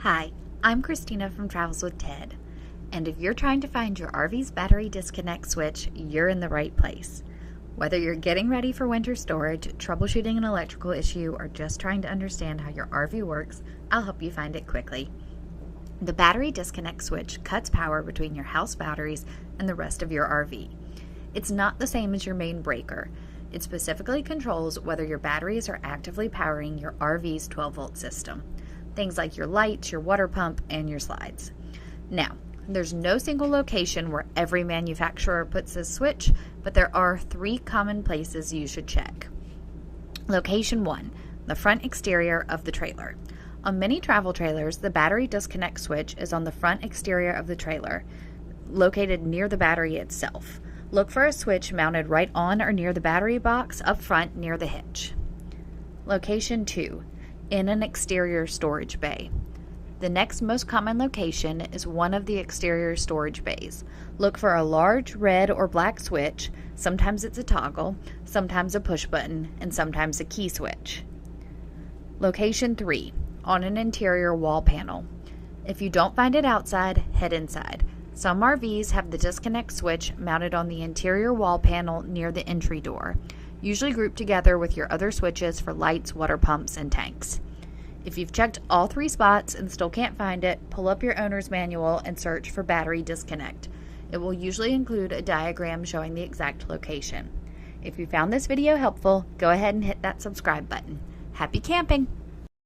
Hi, I'm Christina from Travels with Ted, and if you're trying to find your RV's battery disconnect switch, you're in the right place. Whether you're getting ready for winter storage, troubleshooting an electrical issue, or just trying to understand how your RV works, I'll help you find it quickly. The battery disconnect switch cuts power between your house batteries and the rest of your RV. It's not the same as your main breaker. It specifically controls whether your batteries are actively powering your RV's 12-volt system. Things like your lights, your water pump, and your slides. Now, there's no single location where every manufacturer puts this switch, but there are 3 common places you should check. Location 1, the front exterior of the trailer. On many travel trailers, the battery disconnect switch is on the front exterior of the trailer, located near the battery itself. Look for a switch mounted right on or near the battery box up front near the hitch. Location 2, in an exterior storage bay. The next most common location is one of the exterior storage bays. Look for a large red or black switch. Sometimes it's a toggle, sometimes a push button, and sometimes a key switch. Location 3, on an interior wall panel. If you don't find it outside, head inside. Some RVs have the disconnect switch mounted on the interior wall panel near the entry door, usually grouped together with your other switches for lights, water pumps, and tanks. If you've checked all 3 spots and still can't find it, pull up your owner's manual and search for battery disconnect. It will usually include a diagram showing the exact location. If you found this video helpful, go ahead and hit that subscribe button. Happy camping!